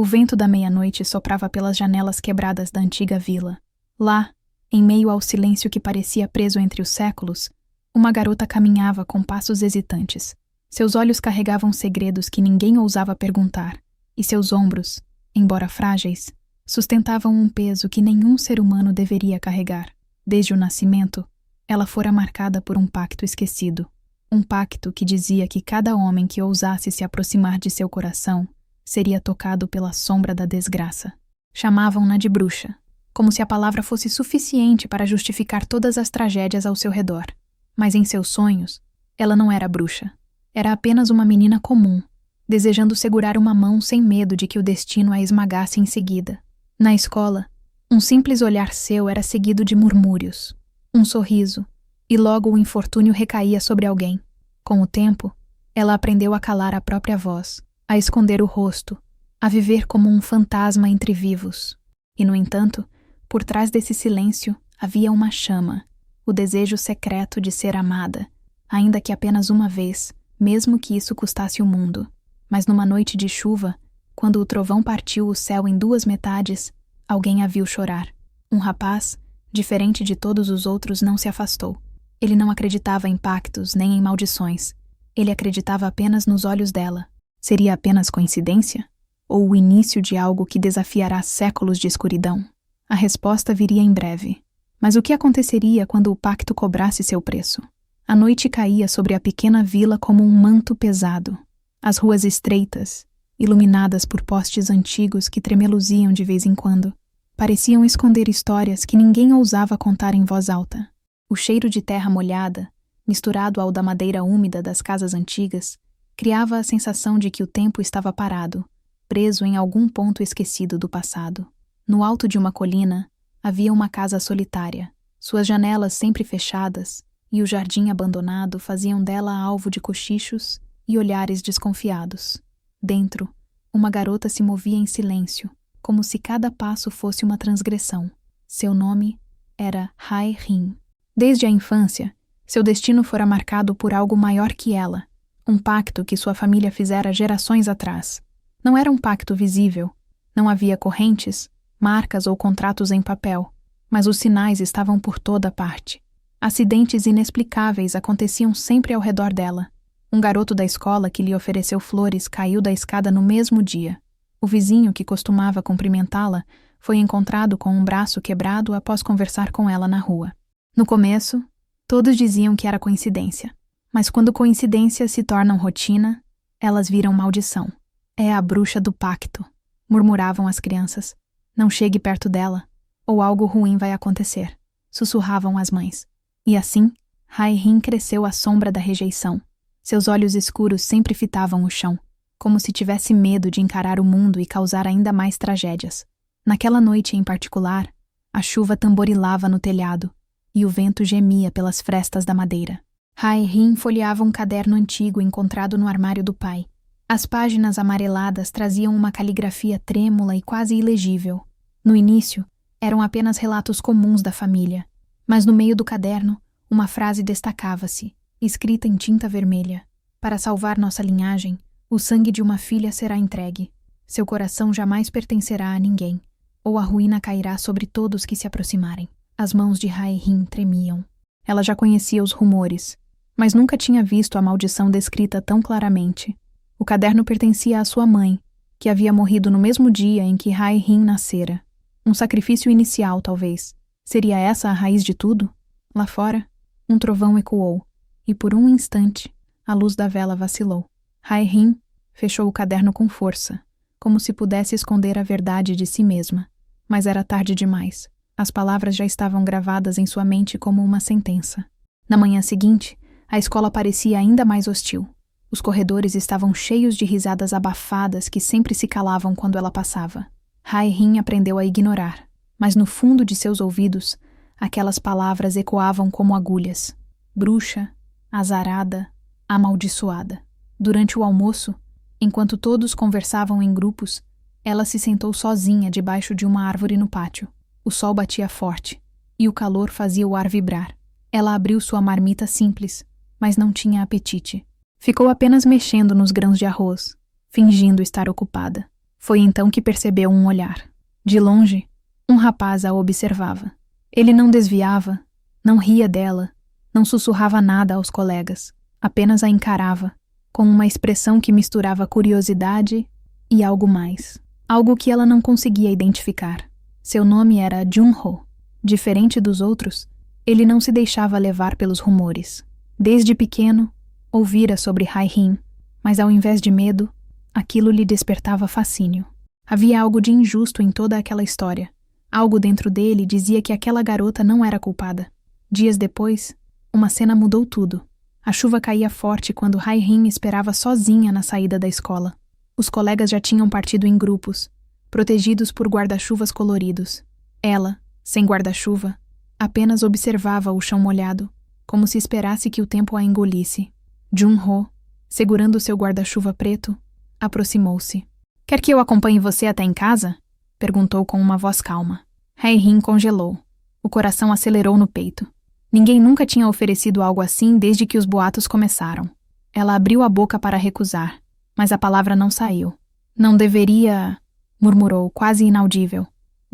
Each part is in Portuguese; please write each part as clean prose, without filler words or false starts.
O vento da meia-noite soprava pelas janelas quebradas da antiga vila. Lá, em meio ao silêncio que parecia preso entre os séculos, uma garota caminhava com passos hesitantes. Seus olhos carregavam segredos que ninguém ousava perguntar, e seus ombros, embora frágeis, sustentavam um peso que nenhum ser humano deveria carregar. Desde o nascimento, ela fora marcada por um pacto esquecido. Um pacto que dizia que cada homem que ousasse se aproximar de seu coração seria tocado pela sombra da desgraça. Chamavam-na de bruxa, como se a palavra fosse suficiente para justificar todas as tragédias ao seu redor. Mas em seus sonhos, ela não era bruxa. Era apenas uma menina comum, desejando segurar uma mão sem medo de que o destino a esmagasse em seguida. Na escola, um simples olhar seu era seguido de murmúrios, um sorriso, e logo o infortúnio recaía sobre alguém. Com o tempo, ela aprendeu a calar a própria voz, a esconder o rosto, a viver como um fantasma entre vivos. E, no entanto, por trás desse silêncio havia uma chama, o desejo secreto de ser amada, ainda que apenas uma vez, mesmo que isso custasse o mundo. Mas numa noite de chuva, quando o trovão partiu o céu em duas metades, alguém a viu chorar. Um rapaz, diferente de todos os outros, não se afastou. Ele não acreditava em pactos nem em maldições. Ele acreditava apenas nos olhos dela. Seria apenas coincidência? Ou o início de algo que desafiará séculos de escuridão? A resposta viria em breve. Mas o que aconteceria quando o pacto cobrasse seu preço? A noite caía sobre a pequena vila como um manto pesado. As ruas estreitas, iluminadas por postes antigos que tremeluziam de vez em quando, pareciam esconder histórias que ninguém ousava contar em voz alta. O cheiro de terra molhada, misturado ao da madeira úmida das casas antigas, criava a sensação de que o tempo estava parado, preso em algum ponto esquecido do passado. No alto de uma colina, havia uma casa solitária, suas janelas sempre fechadas, e o jardim abandonado faziam dela alvo de cochichos e olhares desconfiados. Dentro, uma garota se movia em silêncio, como se cada passo fosse uma transgressão. Seu nome era Hai-Rin. Desde a infância, seu destino fora marcado por algo maior que ela, um pacto que sua família fizera gerações atrás. Não era um pacto visível, não havia correntes, marcas ou contratos em papel, mas os sinais estavam por toda parte. Acidentes inexplicáveis aconteciam sempre ao redor dela. Um garoto da escola que lhe ofereceu flores caiu da escada no mesmo dia. O vizinho que costumava cumprimentá-la foi encontrado com um braço quebrado após conversar com ela na rua. No começo, todos diziam que era coincidência, mas quando coincidências se tornam rotina, elas viram maldição. É a bruxa do pacto, murmuravam as crianças. Não chegue perto dela, ou algo ruim vai acontecer, sussurravam as mães. E assim, Hai-Rin cresceu à sombra da rejeição. Seus olhos escuros sempre fitavam o chão, como se tivesse medo de encarar o mundo e causar ainda mais tragédias. Naquela noite em particular, a chuva tamborilava no telhado, e o vento gemia pelas frestas da madeira. Hai-Rin folheava um caderno antigo encontrado no armário do pai. As páginas amareladas traziam uma caligrafia trêmula e quase ilegível. No início, eram apenas relatos comuns da família, mas no meio do caderno, uma frase destacava-se, escrita em tinta vermelha. Para salvar nossa linhagem, o sangue de uma filha será entregue. Seu coração jamais pertencerá a ninguém, ou a ruína cairá sobre todos que se aproximarem. As mãos de Hai-Rin tremiam. Ela já conhecia os rumores, mas nunca tinha visto a maldição descrita tão claramente. O caderno pertencia à sua mãe, que havia morrido no mesmo dia em que Hai-Rin nascera. Um sacrifício inicial, talvez. Seria essa a raiz de tudo? Lá fora, um trovão ecoou, e por um instante, a luz da vela vacilou. Hai-Rin fechou o caderno com força, como se pudesse esconder a verdade de si mesma. Mas era tarde demais. As palavras já estavam gravadas em sua mente como uma sentença. Na manhã seguinte, a escola parecia ainda mais hostil. Os corredores estavam cheios de risadas abafadas que sempre se calavam quando ela passava. Hai-Rin aprendeu a ignorar, mas no fundo de seus ouvidos, aquelas palavras ecoavam como agulhas. Bruxa, azarada, amaldiçoada. Durante o almoço, enquanto todos conversavam em grupos, ela se sentou sozinha debaixo de uma árvore no pátio. O sol batia forte, e o calor fazia o ar vibrar. Ela abriu sua marmita simples, mas não tinha apetite. Ficou apenas mexendo nos grãos de arroz, fingindo estar ocupada. Foi então que percebeu um olhar. De longe, um rapaz a observava. Ele não desviava, não ria dela, não sussurrava nada aos colegas, apenas a encarava, com uma expressão que misturava curiosidade e algo mais. Algo que ela não conseguia identificar. Seu nome era Jun-ho. Diferente dos outros, ele não se deixava levar pelos rumores. Desde pequeno, ouvira sobre Hae-rin, mas ao invés de medo, aquilo lhe despertava fascínio. Havia algo de injusto em toda aquela história. Algo dentro dele dizia que aquela garota não era culpada. Dias depois, uma cena mudou tudo. A chuva caía forte quando Hae-rin esperava sozinha na saída da escola. Os colegas já tinham partido em grupos, protegidos por guarda-chuvas coloridos. Ela, sem guarda-chuva, apenas observava o chão molhado, como se esperasse que o tempo a engolisse. Jun-ho, segurando seu guarda-chuva preto, aproximou-se. "Quer que eu acompanhe você até em casa?" perguntou com uma voz calma. Hae-rin congelou. O coração acelerou no peito. Ninguém nunca tinha oferecido algo assim desde que os boatos começaram. Ela abriu a boca para recusar, mas a palavra não saiu. "Não deveria..." murmurou, quase inaudível.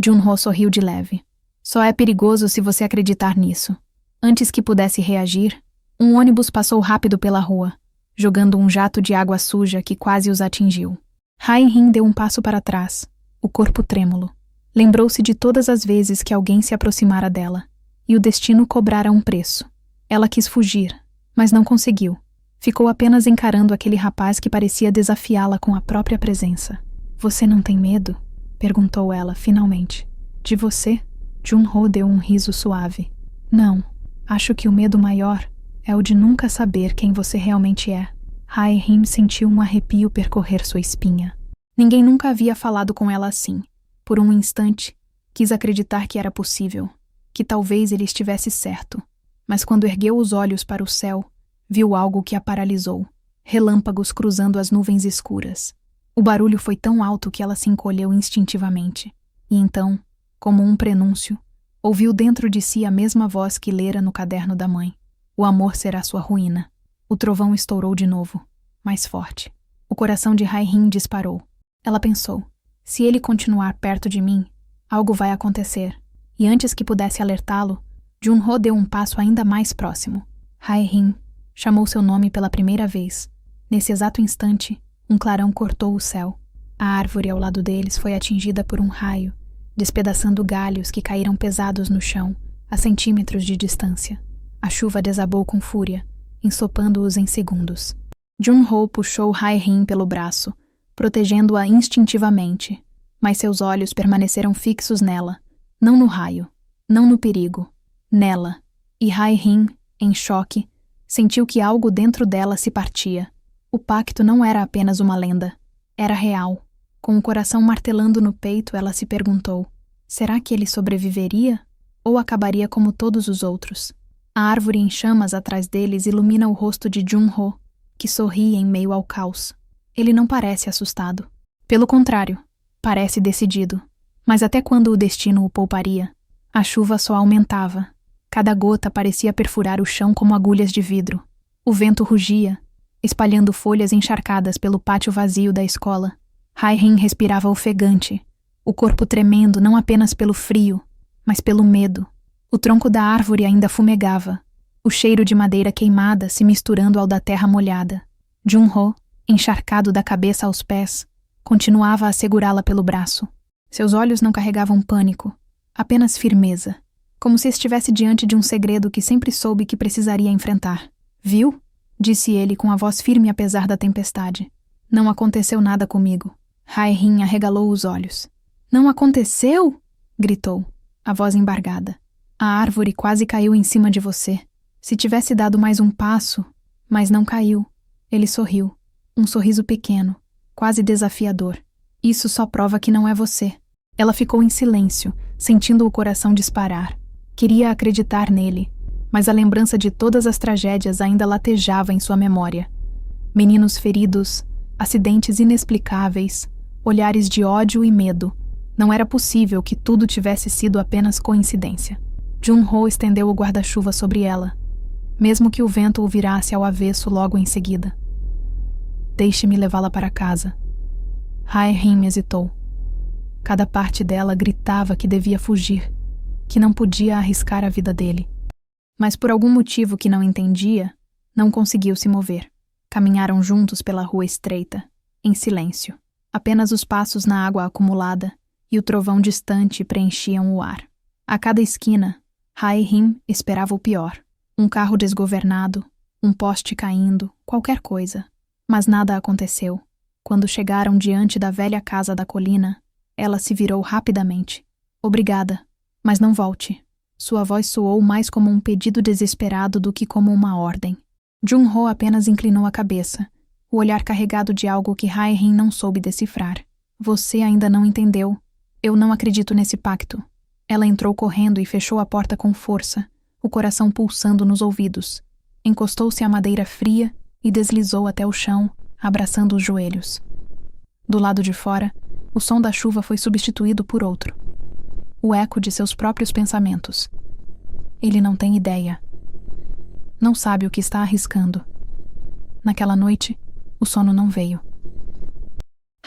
Jun-ho sorriu de leve. "Só é perigoso se você acreditar nisso." Antes que pudesse reagir, um ônibus passou rápido pela rua, jogando um jato de água suja que quase os atingiu. Hae-rin deu um passo para trás, o corpo trêmulo. Lembrou-se de todas as vezes que alguém se aproximara dela, e o destino cobrara um preço. Ela quis fugir, mas não conseguiu. Ficou apenas encarando aquele rapaz que parecia desafiá-la com a própria presença. "Você não tem medo?" perguntou ela, finalmente. "De você?" Jun-ho deu um riso suave. "Não, acho que o medo maior é o de nunca saber quem você realmente é." Hae-rin sentiu um arrepio percorrer sua espinha. Ninguém nunca havia falado com ela assim. Por um instante, quis acreditar que era possível, que talvez ele estivesse certo. Mas quando ergueu os olhos para o céu, viu algo que a paralisou. Relâmpagos cruzando as nuvens escuras. O barulho foi tão alto que ela se encolheu instintivamente. E então, como um prenúncio, ouviu dentro de si a mesma voz que lera no caderno da mãe. "O amor será sua ruína." O trovão estourou de novo, mais forte. O coração de Hae-rin disparou. Ela pensou, se ele continuar perto de mim, algo vai acontecer. E antes que pudesse alertá-lo, Jun-ho deu um passo ainda mais próximo. Hae-rin chamou seu nome pela primeira vez. Nesse exato instante, um clarão cortou o céu. A árvore ao lado deles foi atingida por um raio, despedaçando galhos que caíram pesados no chão, a centímetros de distância. A chuva desabou com fúria, ensopando-os em segundos. Jun-ho puxou Hae-rin pelo braço, protegendo-a instintivamente, mas seus olhos permaneceram fixos nela, não no raio, não no perigo, nela. E Hae-rin, em choque, sentiu que algo dentro dela se partia. O pacto não era apenas uma lenda, era real. Com o coração martelando no peito, ela se perguntou, será que ele sobreviveria? Ou acabaria como todos os outros? A árvore em chamas atrás deles ilumina o rosto de Jun-ho, que sorri em meio ao caos. Ele não parece assustado. Pelo contrário, parece decidido. Mas até quando o destino o pouparia? A chuva só aumentava. Cada gota parecia perfurar o chão como agulhas de vidro. O vento rugia, espalhando folhas encharcadas pelo pátio vazio da escola. Hae-rin respirava ofegante, o corpo tremendo não apenas pelo frio, mas pelo medo. O tronco da árvore ainda fumegava, o cheiro de madeira queimada se misturando ao da terra molhada. Jun-ho, encharcado da cabeça aos pés, continuava a segurá-la pelo braço. Seus olhos não carregavam pânico, apenas firmeza, como se estivesse diante de um segredo que sempre soube que precisaria enfrentar. "Viu?" disse ele com a voz firme apesar da tempestade. "Não aconteceu nada comigo." Hae-rin arregalou os olhos. "Não aconteceu?" gritou, a voz embargada. "A árvore quase caiu em cima de você. Se tivesse dado mais um passo, mas não caiu." Ele sorriu, um sorriso pequeno, quase desafiador. "Isso só prova que não é você." Ela ficou em silêncio, sentindo o coração disparar. Queria acreditar nele, mas a lembrança de todas as tragédias ainda latejava em sua memória. Meninos feridos, acidentes inexplicáveis, olhares de ódio e medo. Não era possível que tudo tivesse sido apenas coincidência. Jun-ho estendeu o guarda-chuva sobre ela, mesmo que o vento o virasse ao avesso logo em seguida. "Deixe-me levá-la para casa." Hae-rim hesitou. Cada parte dela gritava que devia fugir, que não podia arriscar a vida dele. Mas por algum motivo que não entendia, não conseguiu se mover. Caminharam juntos pela rua estreita, em silêncio. Apenas os passos na água acumulada e o trovão distante preenchiam o ar. A cada esquina, Hae-rim esperava o pior. Um carro desgovernado, um poste caindo, qualquer coisa. Mas nada aconteceu. Quando chegaram diante da velha casa da colina, ela se virou rapidamente. Obrigada, mas não volte. Sua voz soou mais como um pedido desesperado do que como uma ordem. Jun-ho apenas inclinou a cabeça, o olhar carregado de algo que Hae-rim não soube decifrar. Você ainda não entendeu. Eu não acredito nesse pacto. Ela entrou correndo e fechou a porta com força, o coração pulsando nos ouvidos. Encostou-se à madeira fria e deslizou até o chão, abraçando os joelhos. Do lado de fora, o som da chuva foi substituído por outro. O eco de seus próprios pensamentos. Ele não tem ideia. Não sabe o que está arriscando. Naquela noite, o sono não veio.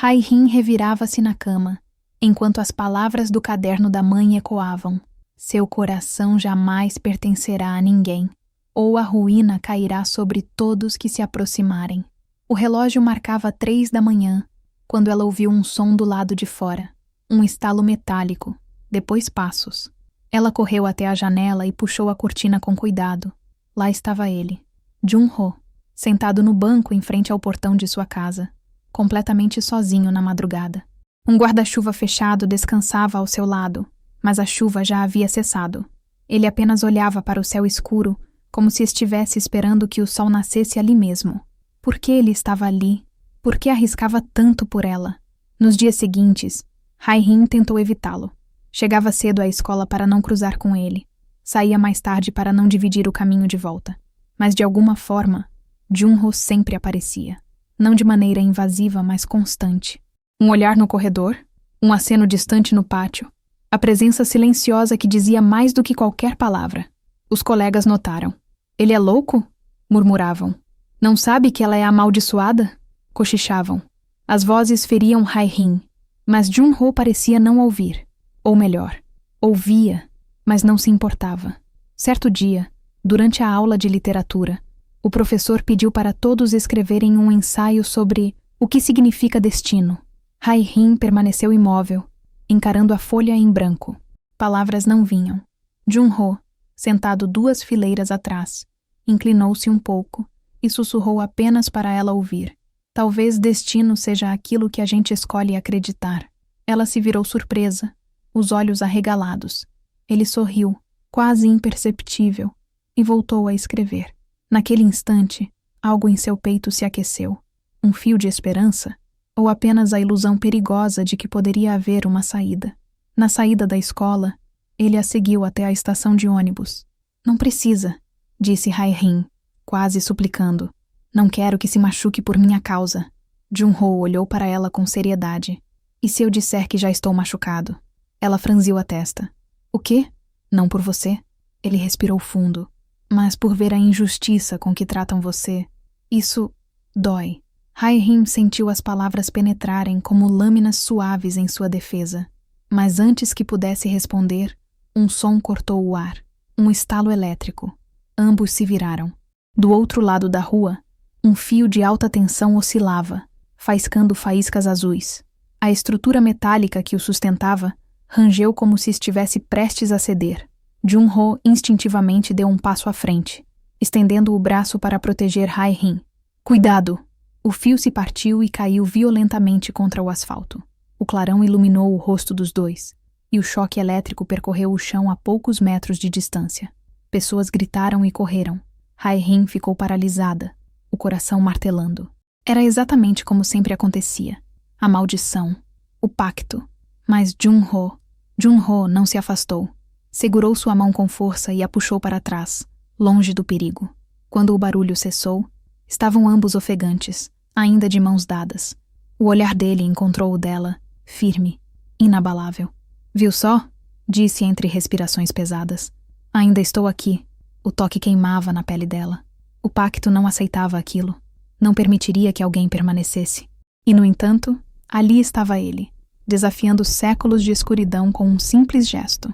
Hae-rim revirava-se na cama, enquanto as palavras do caderno da mãe ecoavam. Seu coração jamais pertencerá a ninguém, ou a ruína cairá sobre todos que se aproximarem. O relógio marcava 3 da manhã, quando ela ouviu um som do lado de fora. Um estalo metálico, depois passos. Ela correu até a janela e puxou a cortina com cuidado. Lá estava ele, Jun-ho, sentado no banco em frente ao portão de sua casa, completamente sozinho na madrugada. Um guarda-chuva fechado descansava ao seu lado, mas a chuva já havia cessado. Ele apenas olhava para o céu escuro, como se estivesse esperando que o sol nascesse ali mesmo. Por que ele estava ali? Por que arriscava tanto por ela? Nos dias seguintes, Hae-rim tentou evitá-lo. Chegava cedo à escola para não cruzar com ele. Saía mais tarde para não dividir o caminho de volta. Mas de alguma forma, Jun-ho sempre aparecia. Não de maneira invasiva, mas constante. Um olhar no corredor, um aceno distante no pátio, a presença silenciosa que dizia mais do que qualquer palavra. Os colegas notaram. Ele é louco? Murmuravam. Não sabe que ela é amaldiçoada? Cochichavam. As vozes feriam Hae-rim, mas Jun-ho parecia não ouvir. Ou melhor, ouvia, mas não se importava. Certo dia, durante a aula de literatura, o professor pediu para todos escreverem um ensaio sobre o que significa destino. Hae-rim permaneceu imóvel, encarando a folha em branco. Palavras não vinham. Jun-ho, sentado 2 fileiras atrás, inclinou-se um pouco e sussurrou apenas para ela ouvir. Talvez destino seja aquilo que a gente escolhe acreditar. Ela se virou surpresa, os olhos arregalados. Ele sorriu, quase imperceptível, e voltou a escrever. Naquele instante, algo em seu peito se aqueceu. Um fio de esperança? Ou apenas a ilusão perigosa de que poderia haver uma saída? Na saída da escola, ele a seguiu até a estação de ônibus. Não precisa, disse Hae-rim, quase suplicando. Não quero que se machuque por minha causa. Jun-ho olhou para ela com seriedade. E se eu disser que já estou machucado? Ela franziu a testa. O quê? Não por você? Ele respirou fundo. Mas por ver a injustiça com que tratam você. Isso dói. Hae-rim sentiu as palavras penetrarem como lâminas suaves em sua defesa. Mas antes que pudesse responder, um som cortou o ar. Um estalo elétrico. Ambos se viraram. Do outro lado da rua, um fio de alta tensão oscilava, faiscando faíscas azuis. A estrutura metálica que o sustentava rangeu como se estivesse prestes a ceder. Jun-ho instintivamente deu um passo à frente, estendendo o braço para proteger Hae-rim. Cuidado! O fio se partiu e caiu violentamente contra o asfalto. O clarão iluminou o rosto dos dois, e o choque elétrico percorreu o chão a poucos metros de distância. Pessoas gritaram e correram. Hae-rim ficou paralisada, o coração martelando. Era exatamente como sempre acontecia. A maldição. O pacto. Mas Jun-ho não se afastou. Segurou sua mão com força e a puxou para trás, longe do perigo. Quando o barulho cessou, estavam ambos ofegantes, ainda de mãos dadas. O olhar dele encontrou o dela, firme, inabalável. Viu só? Disse entre respirações pesadas. Ainda estou aqui. O toque queimava na pele dela. O pacto não aceitava aquilo. Não permitiria que alguém permanecesse. E, no entanto, Ali estava ele, desafiando séculos de escuridão com um simples gesto.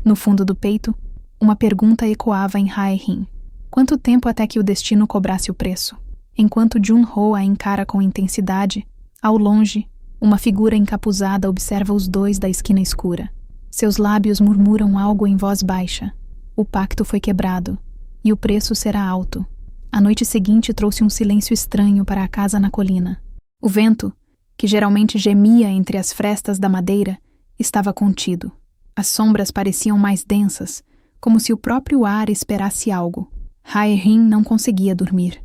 No fundo do peito, uma pergunta ecoava em Hae-rin. Quanto tempo até que o destino cobrasse o preço? Enquanto Jun-ho a encara com intensidade, ao longe, uma figura encapuzada observa os dois da esquina escura. Seus lábios murmuram algo em voz baixa. O pacto foi quebrado, e o preço será alto. A noite seguinte trouxe um silêncio estranho para a casa na colina. O vento, que geralmente gemia entre as frestas da madeira, estava contido. As sombras pareciam mais densas, como se o próprio ar esperasse algo. Hae-rin não conseguia dormir.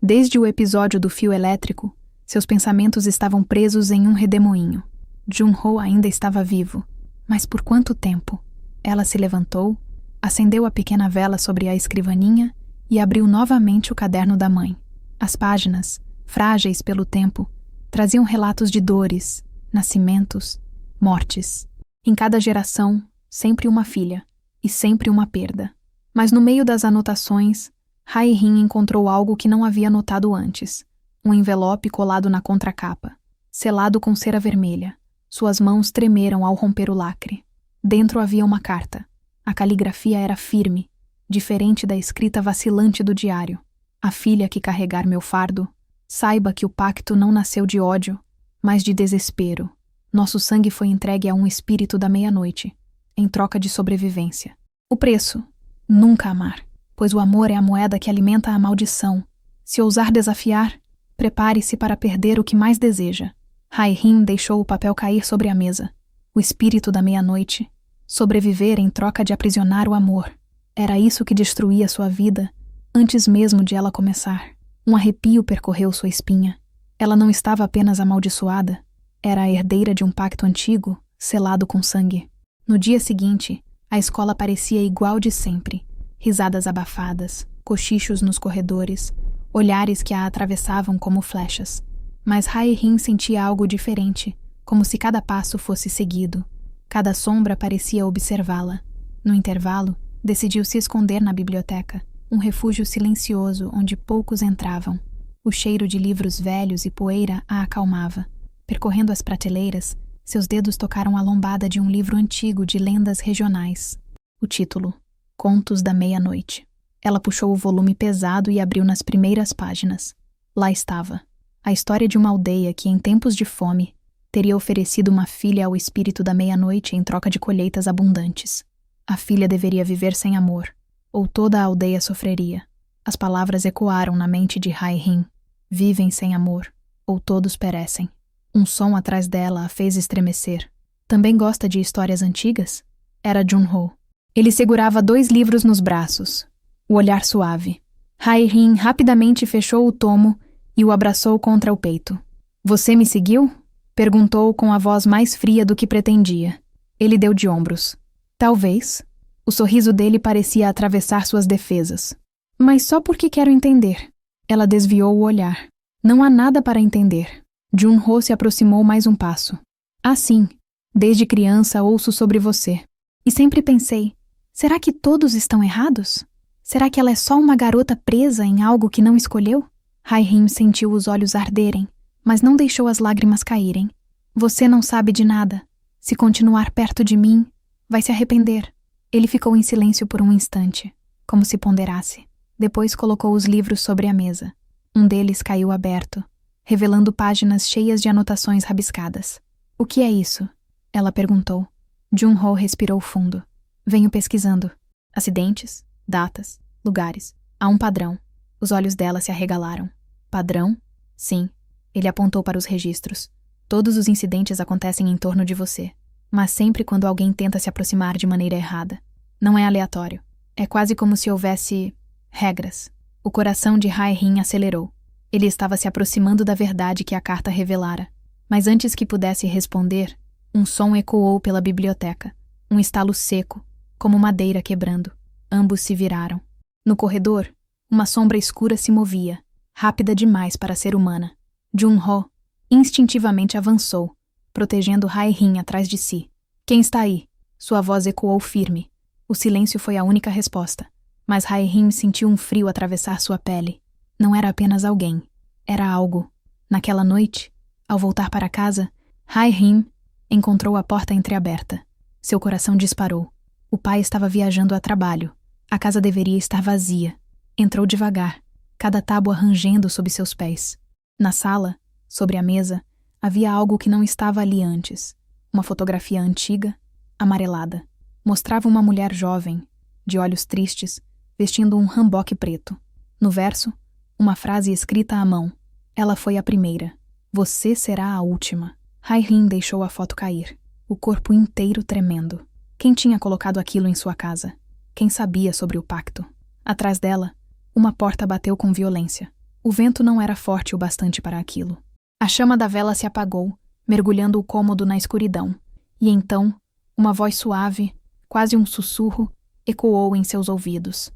Desde o episódio do fio elétrico, seus pensamentos estavam presos em um redemoinho. Jun-ho ainda estava vivo. Mas por quanto tempo? Ela se levantou, acendeu a pequena vela sobre a escrivaninha e abriu novamente o caderno da mãe. As páginas, frágeis pelo tempo, traziam relatos de dores, nascimentos, mortes. Em cada geração, sempre uma filha, e sempre uma perda. Mas no meio das anotações, Hae-rin encontrou algo que não havia notado antes. Um envelope colado na contracapa, selado com cera vermelha. Suas mãos tremeram ao romper o lacre. Dentro havia uma carta. A caligrafia era firme, diferente da escrita vacilante do diário. A filha que carregar meu fardo, saiba que o pacto não nasceu de ódio, mas de desespero. Nosso sangue foi entregue a um espírito da meia-noite, em troca de sobrevivência. O preço? Nunca amar, pois o amor é a moeda que alimenta a maldição. Se ousar desafiar, prepare-se para perder o que mais deseja. Hae-rin deixou o papel cair sobre a mesa. O espírito da meia-noite. Sobreviver em troca de aprisionar o amor. Era isso que destruía sua vida, antes mesmo de ela começar. Um arrepio percorreu sua espinha. Ela não estava apenas amaldiçoada, era a herdeira de um pacto antigo, selado com sangue. No dia seguinte, a escola parecia igual de sempre. Risadas abafadas, cochichos nos corredores, olhares que a atravessavam como flechas. Mas Hae-rin sentia algo diferente, como se cada passo fosse seguido. Cada sombra parecia observá-la. No intervalo, decidiu se esconder na biblioteca, um refúgio silencioso onde poucos entravam. O cheiro de livros velhos e poeira a acalmava. Percorrendo as prateleiras, seus dedos tocaram a lombada de um livro antigo de lendas regionais. O título, Contos da Meia-Noite. Ela puxou o volume pesado e abriu nas primeiras páginas. Lá estava. A história de uma aldeia que, em tempos de fome, teria oferecido uma filha ao espírito da meia-noite em troca de colheitas abundantes. A filha deveria viver sem amor, ou toda a aldeia sofreria. As palavras ecoaram na mente de Hae-rin. Vivem sem amor, ou todos perecem. Um som atrás dela a fez estremecer. Também gosta de histórias antigas? Era Jun-ho. Ele segurava 2 livros nos braços, o olhar suave. Hae-rin rapidamente fechou o tomo e o abraçou contra o peito. Você me seguiu? Perguntou com a voz mais fria do que pretendia. Ele deu de ombros. Talvez. O sorriso dele parecia atravessar suas defesas. Mas só porque quero entender. Ela desviou o olhar. Não há nada para entender. Jun-ho se aproximou mais um passo. Ah, sim. Desde criança ouço sobre você. E sempre pensei, será que todos estão errados? Será que ela é só uma garota presa em algo que não escolheu? Hae-rin sentiu os olhos arderem, mas não deixou as lágrimas caírem. Você não sabe de nada. Se continuar perto de mim, vai se arrepender. Ele ficou em silêncio por um instante, como se ponderasse. Depois colocou os livros sobre a mesa. Um deles caiu aberto, revelando páginas cheias de anotações rabiscadas. O que é isso? Ela perguntou. Jun-ho respirou fundo. Venho pesquisando. Acidentes, datas, lugares. Há um padrão. Os olhos dela se arregalaram. Padrão? Sim. Ele apontou para os registros. Todos os incidentes acontecem em torno de você, mas sempre quando alguém tenta se aproximar de maneira errada. Não é aleatório. É quase como se houvesse regras. O coração de Hae-rin acelerou. Ele estava se aproximando da verdade que a carta revelara. Mas antes que pudesse responder, um som ecoou pela biblioteca. Um estalo seco, como madeira quebrando. Ambos se viraram. No corredor, uma sombra escura se movia, rápida demais para ser humana. Jun-ho instintivamente avançou, protegendo Hae-rin atrás de si. Quem está aí? Sua voz ecoou firme. O silêncio foi a única resposta. Mas Hae-rin sentiu um frio atravessar sua pele. Não era apenas alguém. Era algo. Naquela noite, Ao voltar para casa, Hae-rim encontrou a porta entreaberta. Seu coração disparou. O pai estava viajando a trabalho. A casa deveria estar vazia. Entrou devagar, cada tábua rangendo sob seus pés. Na sala, sobre a mesa, havia algo que não estava ali antes. Uma fotografia antiga, amarelada. Mostrava uma mulher jovem, de olhos tristes, vestindo um hanbok preto. No verso, uma frase escrita à mão. Ela foi a primeira. Você será a última. Hae-rim deixou a foto cair, o corpo inteiro tremendo. Quem tinha colocado aquilo em sua casa? Quem sabia sobre o pacto? Atrás dela, uma porta bateu com violência. O vento não era forte o bastante para aquilo. A chama da vela se apagou, mergulhando o cômodo na escuridão. E então, uma voz suave, quase um sussurro, ecoou em seus ouvidos.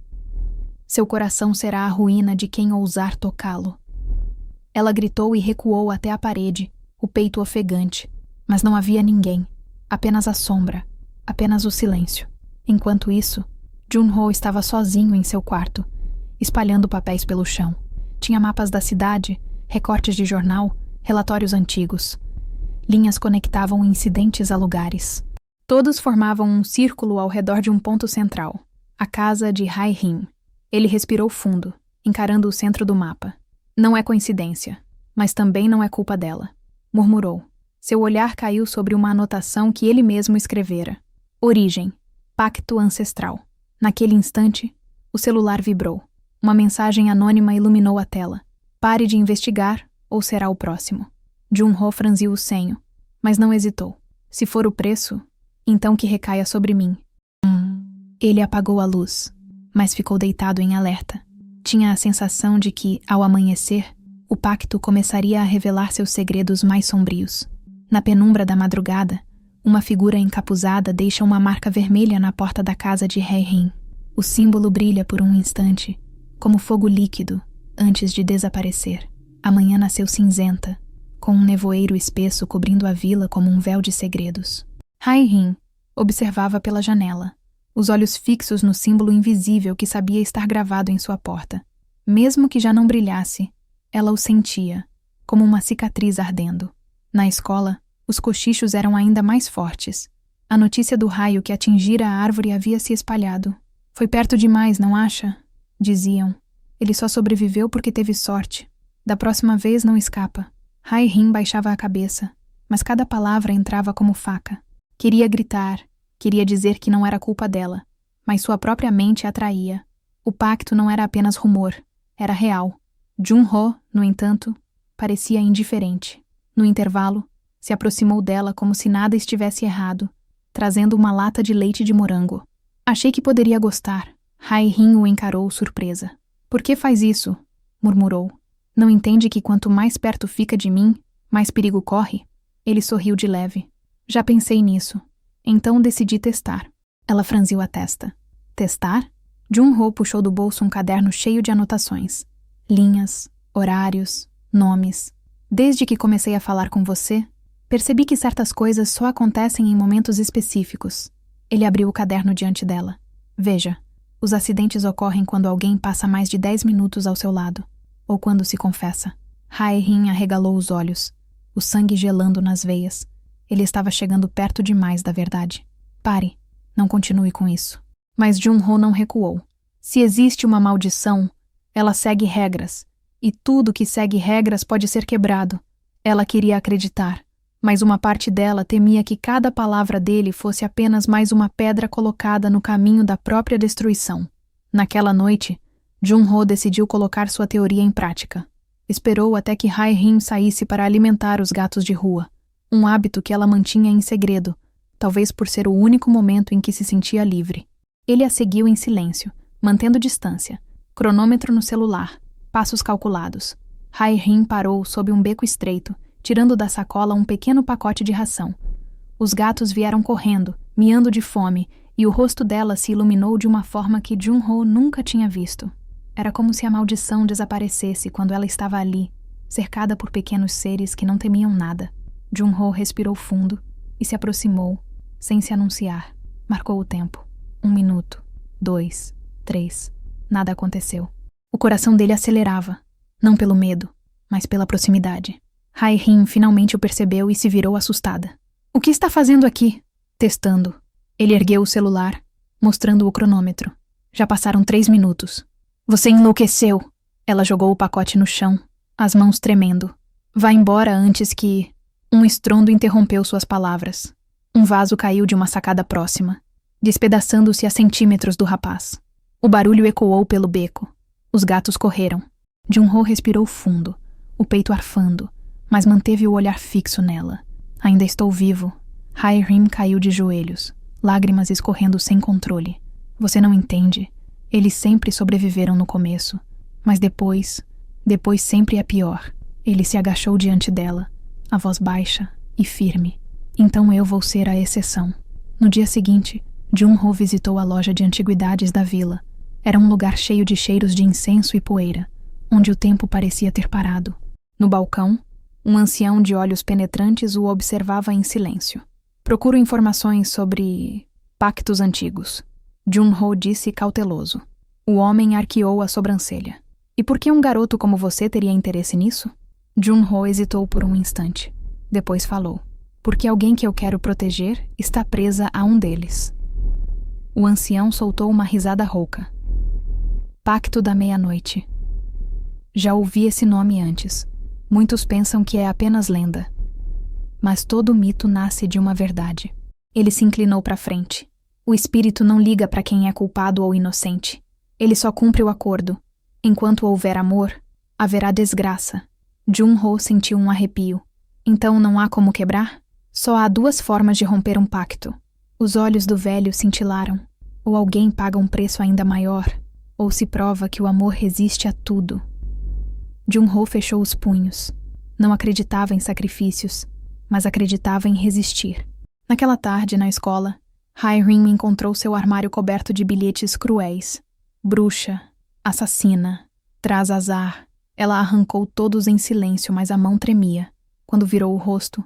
Seu coração será a ruína de quem ousar tocá-lo. Ela gritou e recuou até a parede, o peito ofegante. Mas não havia ninguém. Apenas a sombra. Apenas o silêncio. Enquanto isso, Jun-ho estava sozinho em seu quarto, espalhando papéis pelo chão. Tinha mapas da cidade, recortes de jornal, relatórios antigos. Linhas conectavam incidentes a lugares. Todos formavam um círculo ao redor de um ponto central, a casa de Hae-rim. Ele respirou fundo, encarando o centro do mapa. Não é coincidência, mas também não é culpa dela, murmurou. Seu olhar caiu sobre uma anotação que ele mesmo escrevera. Origem, pacto ancestral. Naquele instante, o celular vibrou. Uma mensagem anônima iluminou a tela. Pare de investigar, ou será o próximo. Jun-ho franziu o senho, mas não hesitou. Se for o preço, então que recaia sobre mim. Ele apagou a luz, mas ficou deitado em alerta. Tinha a sensação de que, ao amanhecer, o pacto começaria a revelar seus segredos mais sombrios. Na penumbra da madrugada, uma figura encapuzada deixa uma marca vermelha na porta da casa de Hae-rim. O símbolo brilha por um instante, como fogo líquido, antes de desaparecer. A manhã nasceu cinzenta, com um nevoeiro espesso cobrindo a vila como um véu de segredos. Hae-rim observava pela janela, os olhos fixos no símbolo invisível que sabia estar gravado em sua porta. Mesmo que já não brilhasse, ela o sentia, como uma cicatriz ardendo. Na escola, os cochichos eram ainda mais fortes. A notícia do raio que atingira a árvore havia se espalhado. Foi perto demais, não acha? Diziam. Ele só sobreviveu porque teve sorte. Da próxima vez não escapa. Hae-rim baixava a cabeça, mas cada palavra entrava como faca. Queria gritar, queria dizer que não era culpa dela, mas sua própria mente a traía. O pacto não era apenas rumor, era real. Jun-ho, no entanto, parecia indiferente. No intervalo, se aproximou dela como se nada estivesse errado, trazendo uma lata de leite de morango. Achei que poderia gostar. Hae-rim o encarou surpresa. Por que faz isso? Murmurou. Não entende que quanto mais perto fica de mim, mais perigo corre? Ele sorriu de leve. Já pensei nisso. Então decidi testar. Ela franziu a testa. Testar? Jun-ho puxou do bolso um caderno cheio de anotações. Linhas, horários, nomes. Desde que comecei a falar com você, percebi que certas coisas só acontecem em momentos específicos. Ele abriu o caderno diante dela. Veja, os acidentes ocorrem quando alguém passa mais de 10 minutos ao seu lado, ou quando se confessa. Hae-rim arregalou os olhos, o sangue gelando nas veias. Ele estava chegando perto demais da verdade. Pare, não continue com isso. Mas Jun-ho não recuou. Se existe uma maldição, ela segue regras, e tudo que segue regras pode ser quebrado. Ela queria acreditar, mas uma parte dela temia que cada palavra dele fosse apenas mais uma pedra colocada no caminho da própria destruição. Naquela noite, Jun-ho decidiu colocar sua teoria em prática. Esperou até que Hae-rim saísse para alimentar os gatos de rua, um hábito que ela mantinha em segredo, talvez por ser o único momento em que se sentia livre. Ele a seguiu em silêncio, mantendo distância, cronômetro no celular, passos calculados. Hae-rim parou sob um beco estreito, tirando da sacola um pequeno pacote de ração. Os gatos vieram correndo, miando de fome, e o rosto dela se iluminou de uma forma que Jun-ho nunca tinha visto. Era como se a maldição desaparecesse quando ela estava ali, cercada por pequenos seres que não temiam nada. Jun-ho respirou fundo e se aproximou, sem se anunciar. Marcou o tempo. 1 minuto, 2, 3. Nada aconteceu. O coração dele acelerava, não pelo medo, mas pela proximidade. Hai-Rim finalmente o percebeu e se virou assustada. O que está fazendo aqui? Testando. Ele ergueu o celular, mostrando o cronômetro. Já passaram 3 minutos. Você enlouqueceu! Ela jogou o pacote no chão, as mãos tremendo. Vá embora antes que... Um estrondo interrompeu suas palavras. Um vaso caiu de uma sacada próxima, despedaçando-se a centímetros do rapaz. O barulho ecoou pelo beco. Os gatos correram. Jun-ho respirou fundo, o peito arfando, mas manteve o olhar fixo nela. Ainda estou vivo. Hai-Rim caiu de joelhos, lágrimas escorrendo sem controle. Você não entende. Eles sempre sobreviveram no começo. Mas depois sempre é pior. Ele se agachou diante dela, a voz baixa e firme. Então eu vou ser a exceção. No dia seguinte, Jun-ho visitou a loja de antiguidades da vila. Era um lugar cheio de cheiros de incenso e poeira, onde o tempo parecia ter parado. No balcão, um ancião de olhos penetrantes o observava em silêncio. Procuro informações sobre pactos antigos, Jun-ho disse cauteloso. O homem arqueou a sobrancelha. E por que um garoto como você teria interesse nisso? Jun-ho hesitou por um instante. Depois falou. Porque alguém que eu quero proteger está presa a um deles. O ancião soltou uma risada rouca. Pacto da Meia-Noite. Já ouvi esse nome antes. Muitos pensam que é apenas lenda. Mas todo mito nasce de uma verdade. Ele se inclinou para frente. O espírito não liga para quem é culpado ou inocente. Ele só cumpre o acordo. Enquanto houver amor, haverá desgraça. Jun-ho sentiu um arrepio. Então não há como quebrar? Só há 2 formas de romper um pacto. Os olhos do velho cintilaram. Ou alguém paga um preço ainda maior, ou se prova que o amor resiste a tudo. Jun-ho fechou os punhos. Não acreditava em sacrifícios, mas acreditava em resistir. Naquela tarde, na escola, Hai-Rim encontrou seu armário coberto de bilhetes cruéis. Bruxa, assassina, traz azar. Ela arrancou todos em silêncio, mas a mão tremia. Quando virou o rosto,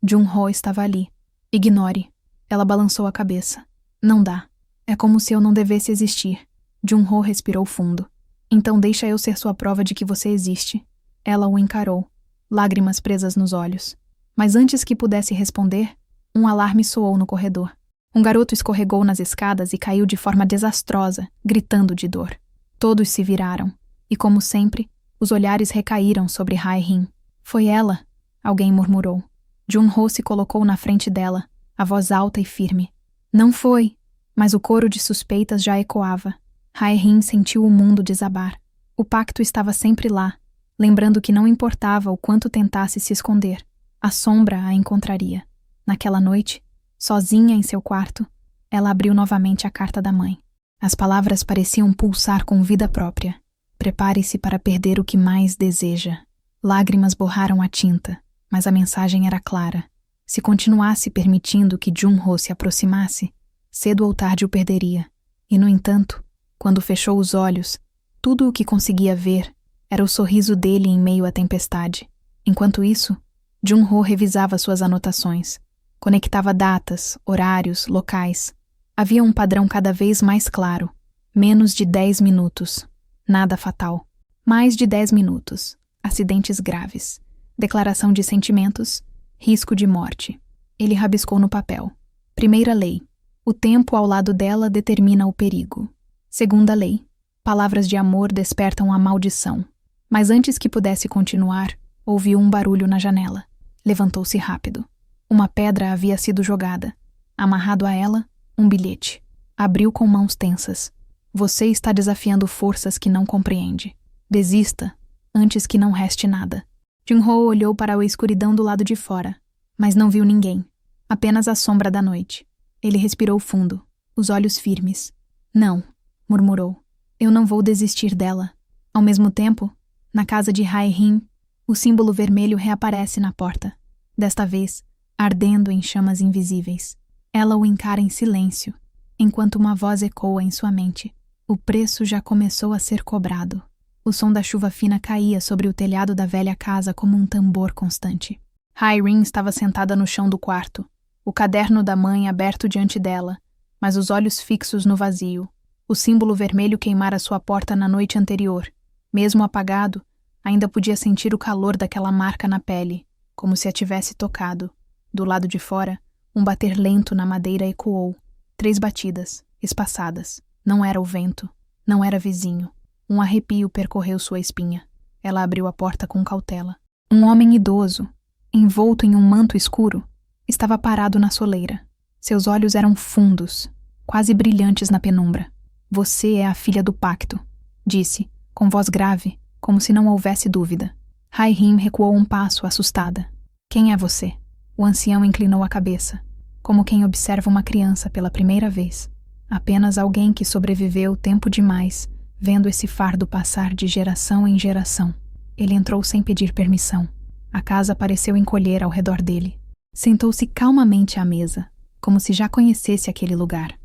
Jun-ho estava ali. Ignore. Ela balançou a cabeça. Não dá. É como se eu não devesse existir. Jun-ho respirou fundo. Então deixa eu ser sua prova de que você existe. Ela o encarou, lágrimas presas nos olhos. Mas antes que pudesse responder, um alarme soou no corredor. Um garoto escorregou nas escadas e caiu de forma desastrosa, gritando de dor. Todos se viraram, e como sempre, os olhares recaíram sobre Hai-Rim. Foi ela, alguém murmurou. Jun-ho se colocou na frente dela, a voz alta e firme. Não foi, mas o coro de suspeitas já ecoava. Hai-Rim sentiu o mundo desabar. O pacto estava sempre lá, lembrando que não importava o quanto tentasse se esconder. A sombra a encontraria. Naquela noite, sozinha em seu quarto, ela abriu novamente a carta da mãe. As palavras pareciam pulsar com vida própria. Prepare-se para perder o que mais deseja. Lágrimas borraram a tinta, mas a mensagem era clara. Se continuasse permitindo que Jun-ho se aproximasse, cedo ou tarde o perderia. E, no entanto, quando fechou os olhos, tudo o que conseguia ver era o sorriso dele em meio à tempestade. Enquanto isso, Jun-ho revisava suas anotações. Conectava datas, horários, locais. Havia um padrão cada vez mais claro. Menos de 10 minutos. Nada fatal. Mais de 10 minutos. Acidentes graves. Declaração de sentimentos. Risco de morte. Ele rabiscou no papel. Primeira lei. O tempo ao lado dela determina o perigo. Segunda lei. Palavras de amor despertam a maldição. Mas antes que pudesse continuar, ouviu um barulho na janela. Levantou-se rápido. Uma pedra havia sido jogada. Amarrado a ela, um bilhete. Abriu com mãos tensas. Você está desafiando forças que não compreende. Desista, antes que não reste nada. Jun-ho olhou para a escuridão do lado de fora, mas não viu ninguém. Apenas a sombra da noite. Ele respirou fundo, os olhos firmes. Não, murmurou. Eu não vou desistir dela. Ao mesmo tempo, na casa de Hai-Rim, o símbolo vermelho reaparece na porta. Desta vez, ardendo em chamas invisíveis. Ela o encara em silêncio, enquanto uma voz ecoa em sua mente. O preço já começou a ser cobrado. O som da chuva fina caía sobre o telhado da velha casa como um tambor constante. Hai-Rim estava sentada no chão do quarto, o caderno da mãe aberto diante dela, mas os olhos fixos no vazio. O símbolo vermelho queimara sua porta na noite anterior. Mesmo apagado, ainda podia sentir o calor daquela marca na pele. como se a tivesse tocado. Do lado de fora, um bater lento na madeira ecoou. 3 batidas, espaçadas. Não era o vento, não era vizinho. Um arrepio percorreu sua espinha. Ela abriu a porta com cautela. Um homem idoso, envolto em um manto escuro, estava parado na soleira. Seus olhos eram fundos, quase brilhantes na penumbra. Você é a filha do pacto, disse, com voz grave, como se não houvesse dúvida. Hai-Rim recuou um passo, assustada. Quem é você? O ancião inclinou a cabeça, como quem observa uma criança pela primeira vez. Apenas alguém que sobreviveu tempo demais, vendo esse fardo passar de geração em geração. Ele entrou sem pedir permissão. A casa pareceu encolher ao redor dele. Sentou-se calmamente à mesa, como se já conhecesse aquele lugar.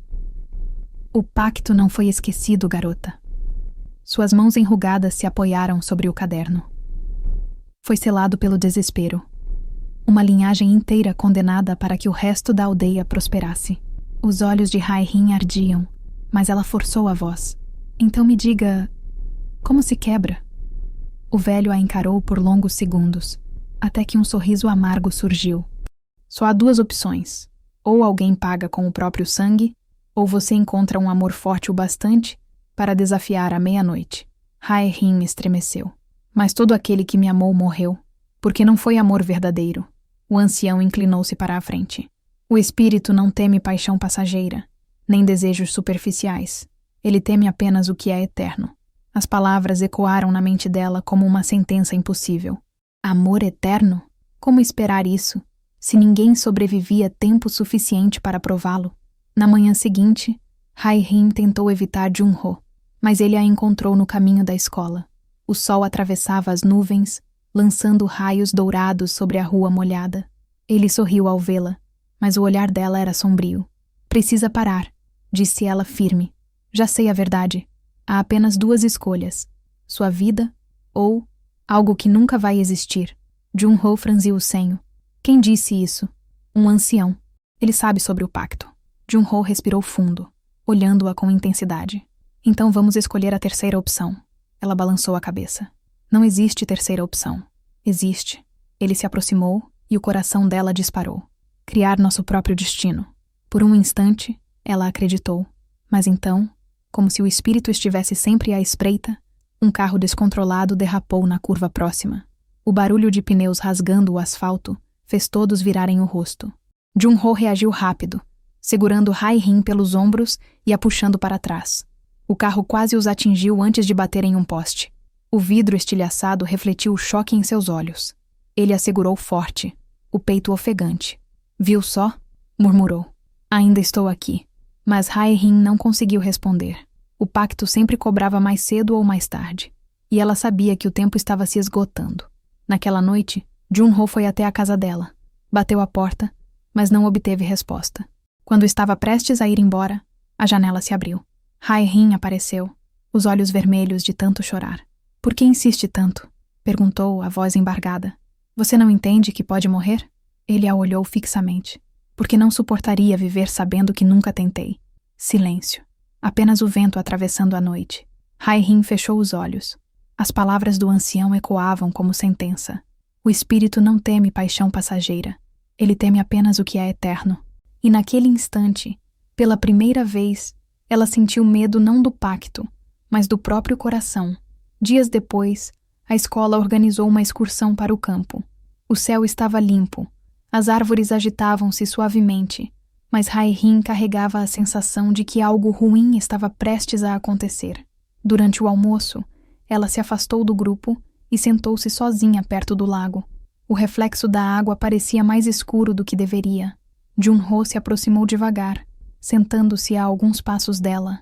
O pacto não foi esquecido, garota. Suas mãos enrugadas se apoiaram sobre o caderno. Foi selado pelo desespero. Uma linhagem inteira condenada para que o resto da aldeia prosperasse. Os olhos de Hai-Rim ardiam, mas ela forçou a voz. Então me diga, como se quebra? O velho a encarou por longos segundos, até que um sorriso amargo surgiu. Só há 2 opções. Ou alguém paga com o próprio sangue, ou você encontra um amor forte o bastante para desafiar à meia-noite. Hai-Rim estremeceu. Mas todo aquele que me amou morreu, porque não foi amor verdadeiro. O ancião inclinou-se para a frente. O espírito não teme paixão passageira, nem desejos superficiais. Ele teme apenas o que é eterno. As palavras ecoaram na mente dela como uma sentença impossível. Amor eterno? Como esperar isso, se ninguém sobrevivia tempo suficiente para prová-lo? Na manhã seguinte, Hai-Rim tentou evitar Jun-Ho, mas ele a encontrou no caminho da escola. O sol atravessava as nuvens, lançando raios dourados sobre a rua molhada. Ele sorriu ao vê-la, mas o olhar dela era sombrio. Precisa parar, disse ela firme. Já sei a verdade. Há apenas 2 escolhas. Sua vida ou algo que nunca vai existir. Jun-Ho franziu o senho. Quem disse isso? Um ancião. Ele sabe sobre o pacto. Jun-Ho respirou fundo, olhando-a com intensidade. Então vamos escolher a terceira opção. Ela balançou a cabeça. Não existe terceira opção. Existe. Ele se aproximou e o coração dela disparou. Criar nosso próprio destino. Por um instante, ela acreditou. Mas então, como se o espírito estivesse sempre à espreita, um carro descontrolado derrapou na curva próxima. O barulho de pneus rasgando o asfalto fez todos virarem o rosto. Jun-Ho reagiu rápido, segurando Hai-Rim pelos ombros e a puxando para trás. O carro quase os atingiu antes de bater em um poste. O vidro estilhaçado refletiu o choque em seus olhos. Ele a segurou forte, o peito ofegante. Viu só? Murmurou. Ainda estou aqui. Mas Hai-Rim não conseguiu responder. O pacto sempre cobrava mais cedo ou mais tarde. E ela sabia que o tempo estava se esgotando. Naquela noite, Jun-Ho foi até a casa dela. Bateu a porta, mas não obteve resposta. Quando estava prestes a ir embora, a janela se abriu. Hai-Rim apareceu, os olhos vermelhos de tanto chorar. Por que insiste tanto? Perguntou, a voz embargada. Você não entende que pode morrer? Ele a olhou fixamente. Porque não suportaria viver sabendo que nunca tentei. Silêncio. Apenas o vento atravessando a noite. Hai-Rim fechou os olhos. As palavras do ancião ecoavam como sentença. O espírito não teme paixão passageira. Ele teme apenas o que é eterno. E naquele instante, pela primeira vez, ela sentiu medo não do pacto, mas do próprio coração. Dias depois, a escola organizou uma excursão para o campo. O céu estava limpo. As árvores agitavam-se suavemente, mas Hai-Rim carregava a sensação de que algo ruim estava prestes a acontecer. Durante o almoço, ela se afastou do grupo e sentou-se sozinha perto do lago. O reflexo da água parecia mais escuro do que deveria. Jun-Ho se aproximou devagar, sentando-se a alguns passos dela.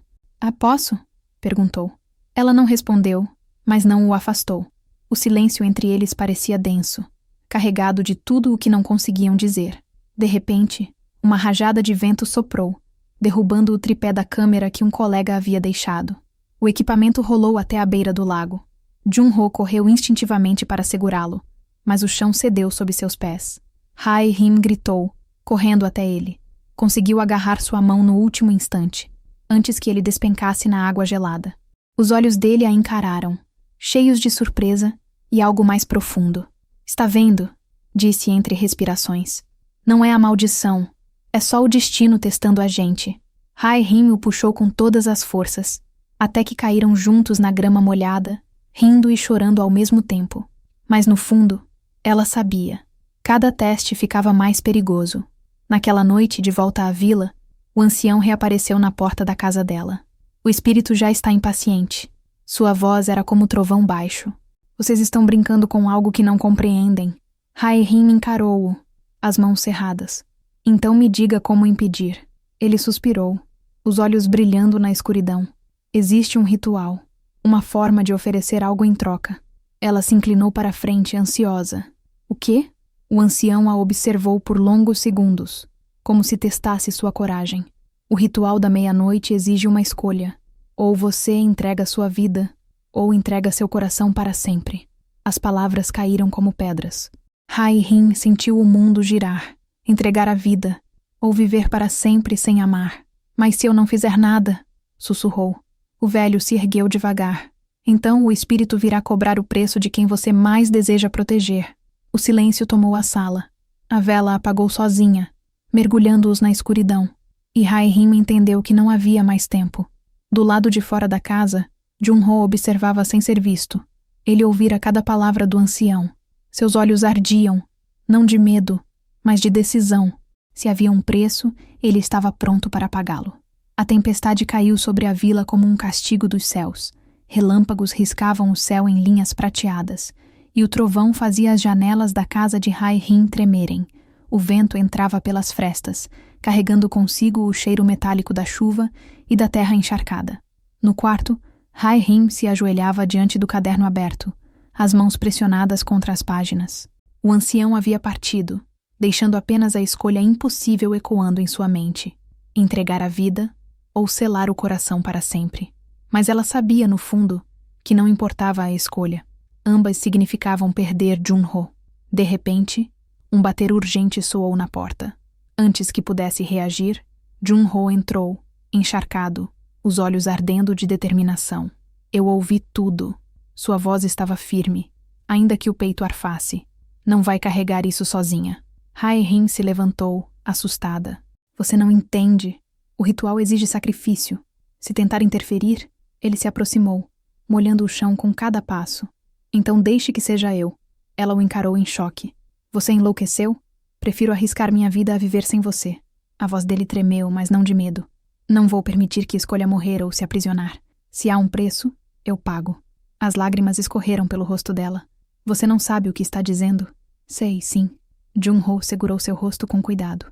Posso? Perguntou. Ela não respondeu, mas não o afastou. O silêncio entre eles parecia denso, carregado de tudo o que não conseguiam dizer. De repente, uma rajada de vento soprou, derrubando o tripé da câmera que um colega havia deixado. O equipamento rolou até a beira do lago. Jun-Ho correu instintivamente para segurá-lo, mas o chão cedeu sob seus pés. Hai-Rim gritou, correndo até ele. Conseguiu agarrar sua mão no último instante, antes que ele despencasse na água gelada. Os olhos dele a encararam, cheios de surpresa e algo mais profundo. Está vendo? disse entre respirações. Não é a maldição. É só o destino testando a gente. Hai-Rim o puxou com todas as forças, até que caíram juntos na grama molhada, rindo e chorando ao mesmo tempo. Mas no fundo, ela sabia. Cada teste ficava mais perigoso. Naquela noite, de volta à vila, o ancião reapareceu na porta da casa dela. O espírito já está impaciente. Sua voz era como trovão baixo. Vocês estão brincando com algo que não compreendem. Hai-Rim encarou-o, as mãos cerradas. Então me diga como impedir. Ele suspirou, os olhos brilhando na escuridão. Existe um ritual, uma forma de oferecer algo em troca. Ela se inclinou para a frente, ansiosa. O quê? O ancião a observou por longos segundos, como se testasse sua coragem. O ritual da meia-noite exige uma escolha. Ou você entrega sua vida, ou entrega seu coração para sempre. As palavras caíram como pedras. Hai-Rim sentiu o mundo girar. Entregar a vida, ou viver para sempre sem amar. Mas se eu não fizer nada, sussurrou. O velho se ergueu devagar. Então o espírito virá cobrar o preço de quem você mais deseja proteger. O silêncio tomou a sala. A vela apagou sozinha, mergulhando-os na escuridão. E Hai-Rim entendeu que não havia mais tempo. Do lado de fora da casa, Jun-Ho observava sem ser visto. Ele ouvira cada palavra do ancião. Seus olhos ardiam, não de medo, mas de decisão. Se havia um preço, ele estava pronto para pagá-lo. A tempestade caiu sobre a vila como um castigo dos céus. Relâmpagos riscavam o céu em linhas prateadas, e o trovão fazia as janelas da casa de Hai-Rim tremerem. O vento entrava pelas frestas, carregando consigo o cheiro metálico da chuva e da terra encharcada. No quarto, Hai-Rim se ajoelhava diante do caderno aberto, as mãos pressionadas contra as páginas. O ancião havia partido, deixando apenas a escolha impossível ecoando em sua mente: entregar a vida ou selar o coração para sempre. Mas ela sabia, no fundo, que não importava a escolha. Ambas significavam perder Jun-Ho. De repente, um bater urgente soou na porta. Antes que pudesse reagir, Jun-Ho entrou, encharcado, os olhos ardendo de determinação. Eu ouvi tudo. Sua voz estava firme, ainda que o peito arfasse. Não vai carregar isso sozinha. Hai-Rim se levantou, assustada. Você não entende. O ritual exige sacrifício. Se tentar interferir, ele se aproximou, molhando o chão com cada passo. Então deixe que seja eu. Ela o encarou em choque. Você enlouqueceu? Prefiro arriscar minha vida a viver sem você. A voz dele tremeu, mas não de medo. Não vou permitir que escolha morrer ou se aprisionar. Se há um preço, eu pago. As lágrimas escorreram pelo rosto dela. Você não sabe o que está dizendo? Sei, sim. Jun-Ho segurou seu rosto com cuidado.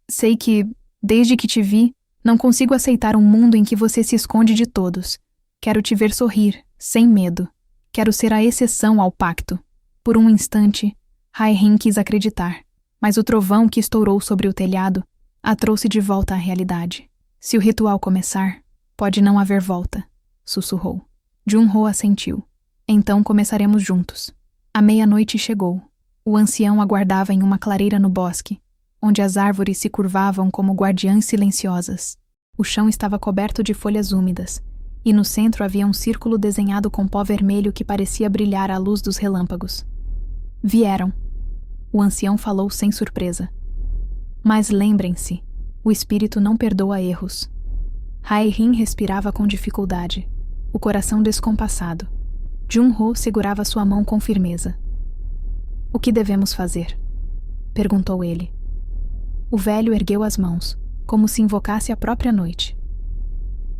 Sei que, desde que te vi, não consigo aceitar um mundo em que você se esconde de todos. Quero te ver sorrir, sem medo. Quero ser a exceção ao pacto. Por um instante, Hai-Rim quis acreditar, mas o trovão que estourou sobre o telhado a trouxe de volta à realidade. Se o ritual começar, pode não haver volta, sussurrou. Jun-Ho assentiu. Então começaremos juntos. A meia-noite chegou. O ancião aguardava em uma clareira no bosque, onde as árvores se curvavam como guardiãs silenciosas. O chão estava coberto de folhas úmidas, e no centro havia um círculo desenhado com pó vermelho que parecia brilhar à luz dos relâmpagos. Vieram. O ancião falou sem surpresa. Mas lembrem-se, o espírito não perdoa erros. Hai-Rim respirava com dificuldade, o coração descompassado. Jun-Ho segurava sua mão com firmeza. O que devemos fazer? Perguntou ele. O velho ergueu as mãos, como se invocasse a própria noite.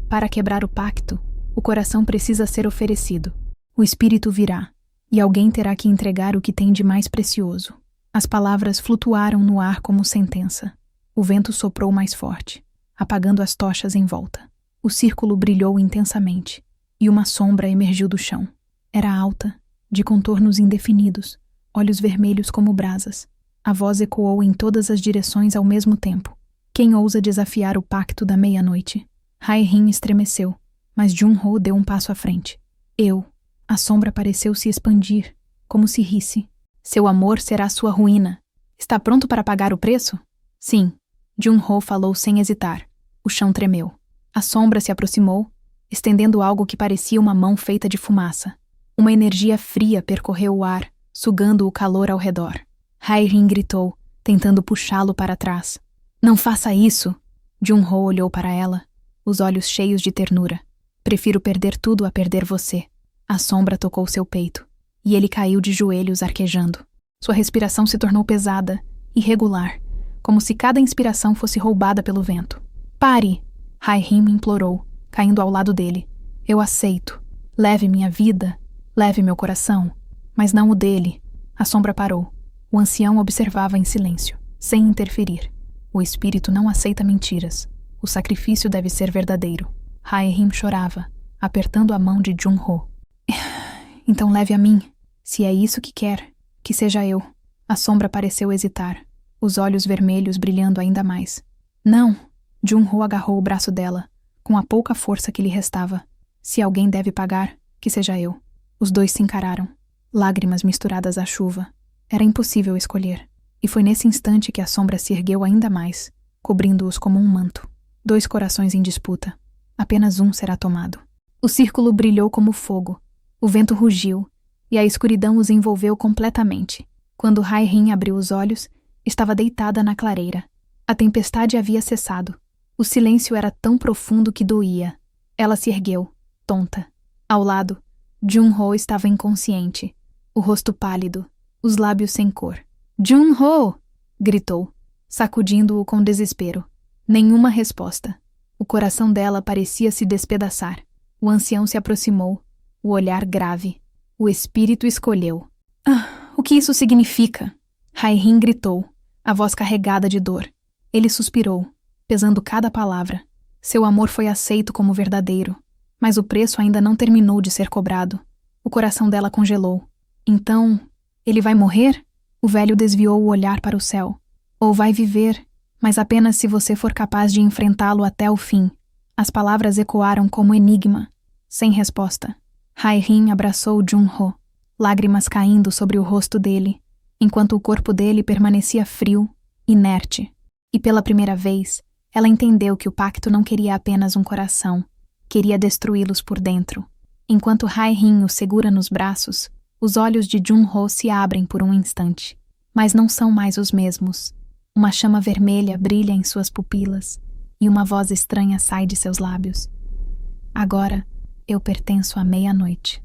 Para quebrar o pacto, o coração precisa ser oferecido. O espírito virá, e alguém terá que entregar o que tem de mais precioso. As palavras flutuaram no ar como sentença. O vento soprou mais forte, apagando as tochas em volta. O círculo brilhou intensamente, e uma sombra emergiu do chão. Era alta, de contornos indefinidos, olhos vermelhos como brasas. A voz ecoou em todas as direções ao mesmo tempo. Quem ousa desafiar o pacto da meia-noite? Hai-Rim estremeceu, mas Jun-Ho deu um passo à frente. Eu. A sombra pareceu se expandir, como se risse. Seu amor será sua ruína. Está pronto para pagar o preço? Sim. Jun-Ho falou sem hesitar. O chão tremeu. A sombra se aproximou, estendendo algo que parecia uma mão feita de fumaça. Uma energia fria percorreu o ar, sugando o calor ao redor. Hae-rin gritou, tentando puxá-lo para trás. Não faça isso! Jun-ho olhou para ela, os olhos cheios de ternura. Prefiro perder tudo a perder você. A sombra tocou seu peito, e ele caiu de joelhos arquejando. Sua respiração se tornou pesada, irregular, como se cada inspiração fosse roubada pelo vento. Pare! Hae-rin implorou, caindo ao lado dele. Eu aceito. Leve minha vida, leve meu coração, mas não o dele. A sombra parou. O ancião observava em silêncio, sem interferir. O espírito não aceita mentiras. O sacrifício deve ser verdadeiro. Hae-rin chorava, apertando a mão de Jun-ho. Então leve a mim. Se é isso que quer, que seja eu. A sombra pareceu hesitar, os olhos vermelhos brilhando ainda mais. Não! Jun-ho agarrou o braço dela, com a pouca força que lhe restava. Se alguém deve pagar, que seja eu. Os dois se encararam, lágrimas misturadas à chuva. Era impossível escolher, e foi nesse instante que a sombra se ergueu ainda mais, cobrindo-os como um manto. 2 corações em disputa. Apenas um será tomado. O círculo brilhou como fogo. O vento rugiu, e a escuridão os envolveu completamente. Quando Hae-rin abriu os olhos, estava deitada na clareira. A tempestade havia cessado. O silêncio era tão profundo que doía. Ela se ergueu, tonta. Ao lado, Jun-ho estava inconsciente, o rosto pálido, os lábios sem cor. Jun-ho! Gritou, sacudindo-o com desespero. Nenhuma resposta. O coração dela parecia se despedaçar. O ancião se aproximou, o olhar grave. O espírito escolheu. O que isso significa? Hae-rin gritou, a voz carregada de dor. Ele suspirou, pesando cada palavra. Seu amor foi aceito como verdadeiro, mas o preço ainda não terminou de ser cobrado. O coração dela congelou. Então, ele vai morrer? O velho desviou o olhar para o céu. Ou vai viver, mas apenas se você for capaz de enfrentá-lo até o fim. As palavras ecoaram como enigma, sem resposta. Hae-rin abraçou Jun-ho, lágrimas caindo sobre o rosto dele, enquanto o corpo dele permanecia frio, inerte. E pela primeira vez, ela entendeu que o pacto não queria apenas um coração, queria destruí-los por dentro. Enquanto Hae-rin o segura nos braços, os olhos de Jun-ho se abrem por um instante, mas não são mais os mesmos. Uma chama vermelha brilha em suas pupilas, e uma voz estranha sai de seus lábios. Agora, eu pertenço à meia-noite.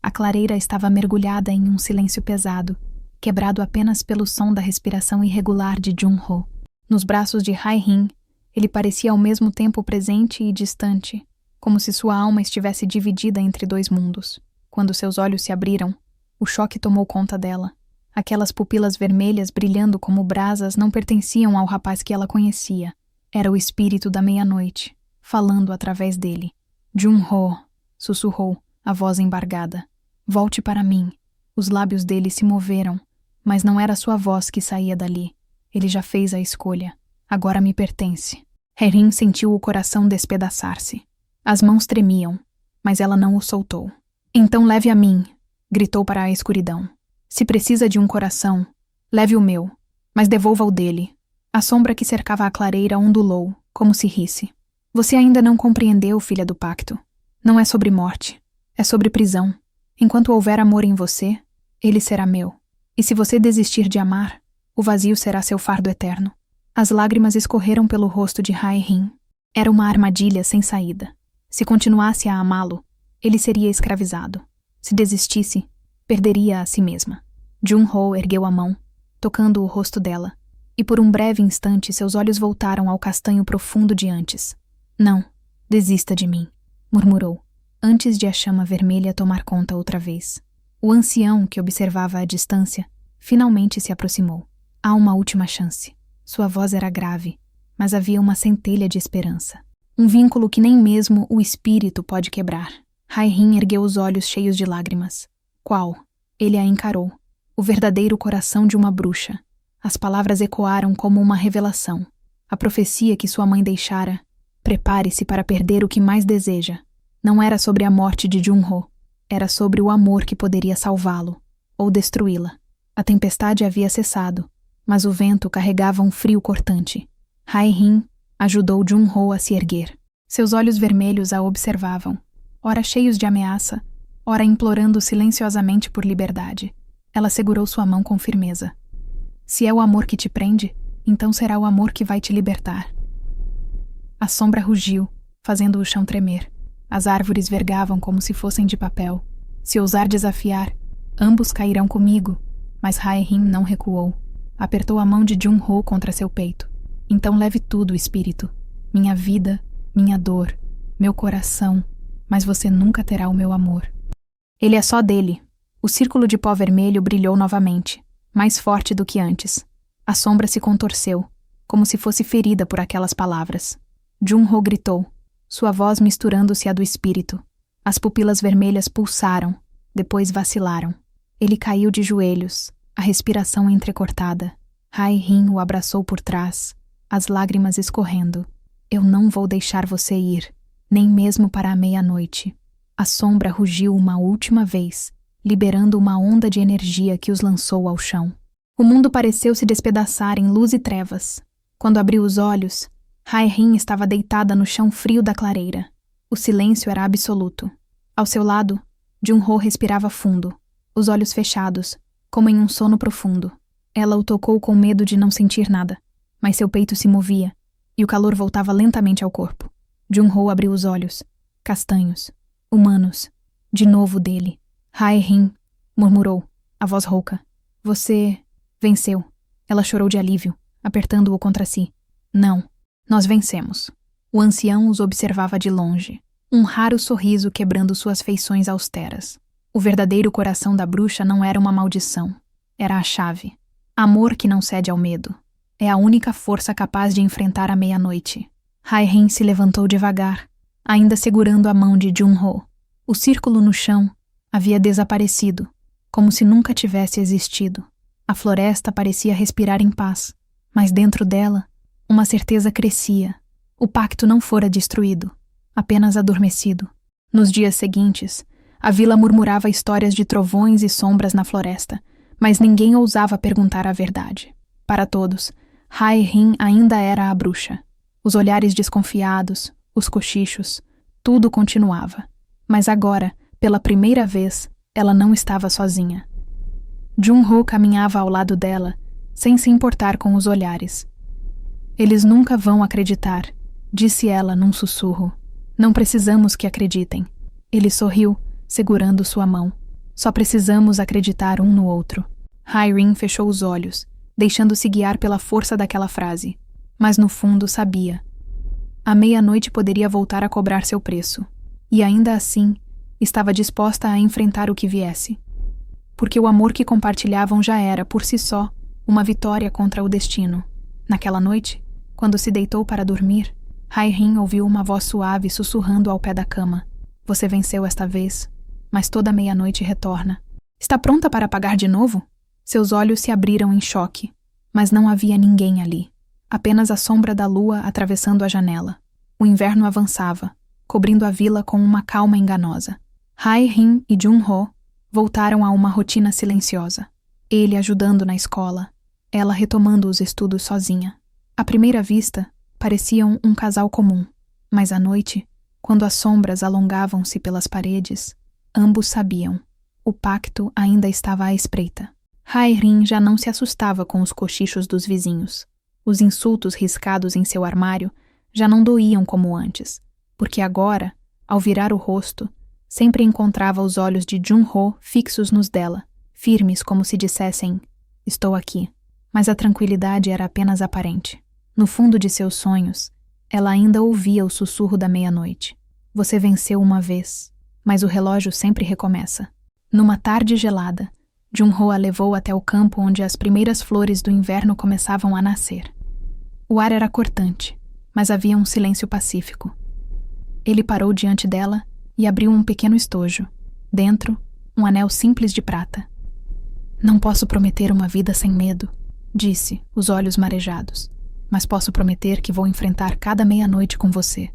A clareira estava mergulhada em um silêncio pesado, quebrado apenas pelo som da respiração irregular de Jun-ho. Nos braços de Hae-rin, ele parecia ao mesmo tempo presente e distante, como se sua alma estivesse dividida entre 2 mundos. Quando seus olhos se abriram, o choque tomou conta dela. Aquelas pupilas vermelhas brilhando como brasas não pertenciam ao rapaz que ela conhecia. Era o espírito da meia-noite, falando através dele. Jun-ho, sussurrou, a voz embargada. Volte para mim. Os lábios dele se moveram, mas não era sua voz que saía dali. Ele já fez a escolha. Agora me pertence. Hae-rin sentiu o coração despedaçar-se. As mãos tremiam, mas ela não o soltou. Então leve a mim, gritou para a escuridão. Se precisa de um coração, leve o meu, mas devolva o dele. A sombra que cercava a clareira ondulou, como se risse. Você ainda não compreendeu, filha do pacto. Não é sobre morte, é sobre prisão. Enquanto houver amor em você, ele será meu. E se você desistir de amar, o vazio será seu fardo eterno. As lágrimas escorreram pelo rosto de Hae-rin. Era uma armadilha sem saída. Se continuasse a amá-lo, ele seria escravizado. Se desistisse, perderia a si mesma. Jun-ho ergueu a mão, tocando o rosto dela, e por um breve instante seus olhos voltaram ao castanho profundo de antes. Não, desista de mim, murmurou, antes de a chama vermelha tomar conta outra vez. O ancião, que observava à distância, finalmente se aproximou. Há uma última chance. Sua voz era grave, mas havia uma centelha de esperança. Um vínculo que nem mesmo o espírito pode quebrar. Hae-rin ergueu os olhos cheios de lágrimas. Qual? Ele a encarou. O verdadeiro coração de uma bruxa. As palavras ecoaram como uma revelação. A profecia que sua mãe deixara. Prepare-se para perder o que mais deseja. Não era sobre a morte de Jun-ho. Era sobre o amor que poderia salvá-lo, ou destruí-la. A tempestade havia cessado, mas o vento carregava um frio cortante. Hae-rin ajudou Jun-ho a se erguer. Seus olhos vermelhos a observavam, ora cheios de ameaça, ora implorando silenciosamente por liberdade. Ela segurou sua mão com firmeza. Se é o amor que te prende, então será o amor que vai te libertar. A sombra rugiu, fazendo o chão tremer. As árvores vergavam como se fossem de papel. Se ousar desafiar, ambos cairão comigo. Mas Hae-Rin não recuou. Apertou a mão de Jun-Ho contra seu peito. Então leve tudo, espírito. Minha vida, minha dor, meu coração, mas você nunca terá o meu amor. Ele é só dele. O círculo de pó vermelho brilhou novamente, mais forte do que antes. A sombra se contorceu, como se fosse ferida por aquelas palavras. Jun-Ho gritou, sua voz misturando-se à do espírito. As pupilas vermelhas pulsaram, depois vacilaram. Ele caiu de joelhos, a respiração entrecortada. Hae-Rin o abraçou por trás, as lágrimas escorrendo. Eu não vou deixar você ir, nem mesmo para a meia-noite. A sombra rugiu uma última vez, liberando uma onda de energia que os lançou ao chão. O mundo pareceu se despedaçar em luz e trevas. Quando abriu os olhos, Hae-Rin estava deitada no chão frio da clareira. O silêncio era absoluto. Ao seu lado, Jun-Ho respirava fundo, os olhos fechados, como em um sono profundo. Ela o tocou com medo de não sentir nada, mas seu peito se movia, e o calor voltava lentamente ao corpo. Jun-Ho abriu os olhos, castanhos, humanos, de novo dele. Hae-Rin, murmurou, a voz rouca. Você venceu. Ela chorou de alívio, apertando-o contra si. Não, nós vencemos. O ancião os observava de longe, um raro sorriso quebrando suas feições austeras. O verdadeiro coração da bruxa não era uma maldição, era a chave. Amor que não cede ao medo. É a única força capaz de enfrentar a meia-noite. Hae-Rin se levantou devagar, ainda segurando a mão de Jun-Ho. O círculo no chão havia desaparecido, como se nunca tivesse existido. A floresta parecia respirar em paz, mas dentro dela, uma certeza crescia. O pacto não fora destruído, apenas adormecido. Nos dias seguintes, a vila murmurava histórias de trovões e sombras na floresta, mas ninguém ousava perguntar a verdade. Para todos, Hae-Rin ainda era a bruxa. Os olhares desconfiados, os cochichos, tudo continuava. Mas agora, pela primeira vez, ela não estava sozinha. Jun-Ho caminhava ao lado dela, sem se importar com os olhares. Eles nunca vão acreditar, disse ela num sussurro. Não precisamos que acreditem. Ele sorriu, segurando sua mão. Só precisamos acreditar um no outro. Hae-Rin fechou os olhos, deixando-se guiar pela força daquela frase. Mas no fundo sabia. A meia-noite poderia voltar a cobrar seu preço. E ainda assim, estava disposta a enfrentar o que viesse. Porque o amor que compartilhavam já era, por si só, uma vitória contra o destino. Naquela noite, quando se deitou para dormir, Hae-Rin ouviu uma voz suave sussurrando ao pé da cama. Você venceu esta vez, mas toda meia-noite retorna. Está pronta para apagar de novo? Seus olhos se abriram em choque, mas não havia ninguém ali. Apenas a sombra da lua atravessando a janela. O inverno avançava, cobrindo a vila com uma calma enganosa. Hae-Rin e Jun-Ho voltaram a uma rotina silenciosa. Ele ajudando na escola, ela retomando os estudos sozinha. À primeira vista, pareciam um casal comum, mas à noite, quando as sombras alongavam-se pelas paredes, ambos sabiam. O pacto ainda estava à espreita. Hae-Rin já não se assustava com os cochichos dos vizinhos. Os insultos riscados em seu armário já não doíam como antes, porque agora, ao virar o rosto, sempre encontrava os olhos de Jun-Ho fixos nos dela, firmes como se dissessem, estou aqui. Mas a tranquilidade era apenas aparente. No fundo de seus sonhos, ela ainda ouvia o sussurro da meia-noite. Você venceu uma vez, mas o relógio sempre recomeça. Numa tarde gelada, Jun-Ho a levou até o campo onde as primeiras flores do inverno começavam a nascer. O ar era cortante, mas havia um silêncio pacífico. Ele parou diante dela e abriu um pequeno estojo. Dentro, um anel simples de prata. Não posso prometer uma vida sem medo, disse, os olhos marejados. Mas posso prometer que vou enfrentar cada meia-noite com você.